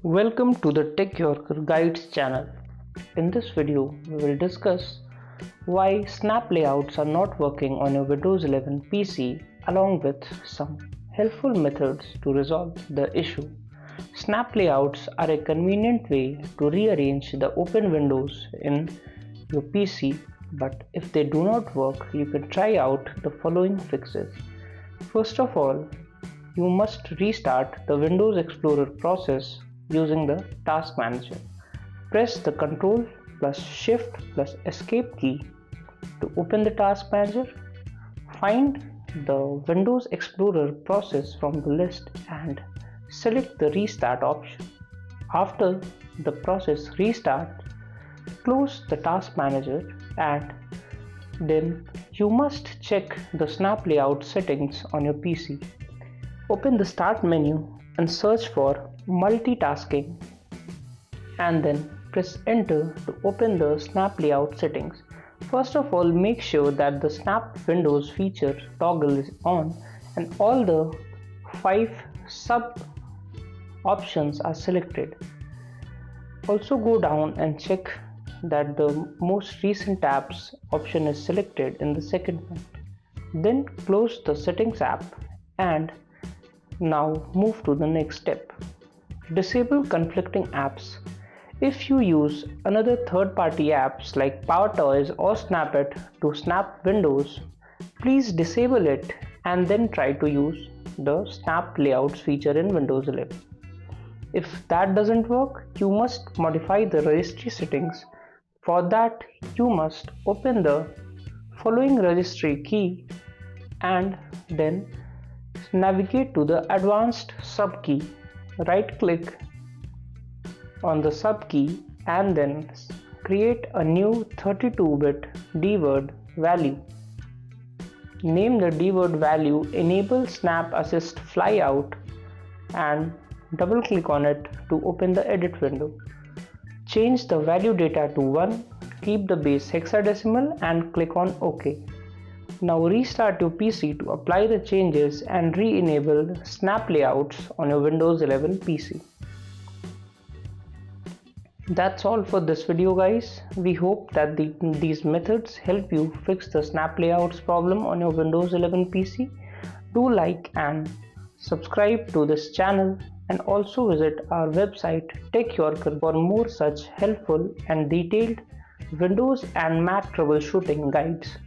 Welcome to the Tech Yorker Guides channel. In this video, we will discuss why snap layouts are not working on your Windows 11 PC along with some helpful methods to resolve the issue. Snap layouts are a convenient way to rearrange the open windows in your PC, but if they do not work, you can try out the following fixes. First of all, you must restart the Windows Explorer process using the Task Manager. Press the Ctrl plus Shift plus Escape key to open the Task Manager. Find the Windows Explorer process from the list and select the Restart option. After the process restarts, close the Task Manager and then you must check the snap layout settings on your PC. Open the Start menu and search for Multitasking and then press Enter to open the snap layout settings. First of all, make sure that the snap windows feature toggle is on and all the 5 sub options are selected. Also go down and check that the most recent tabs option is selected in the second one. Then close the settings app and now move to the next step. Disable conflicting apps. If you use another third-party apps like PowerToys or Snapit to snap windows, please disable it and then try to use the snap layouts feature in Windows 11. If that doesn't work, you must modify the registry settings. For that, you must open the following registry key and then navigate to the advanced sub key. Right click on the sub key and then create a new 32-bit dword value. Name the dword value Enable Snap Assist Flyout and double click on it to open the edit window. Change the value data to 1, keep the base hexadecimal and click on OK. Now restart your PC to apply the changes and re-enable snap layouts on your Windows 11 PC. That's all for this video, guys. We hope that these methods help you fix the snap layouts problem on your Windows 11 PC. Do like and subscribe to this channel and also visit our website Tech Yorker for more such helpful and detailed Windows and Mac troubleshooting guides.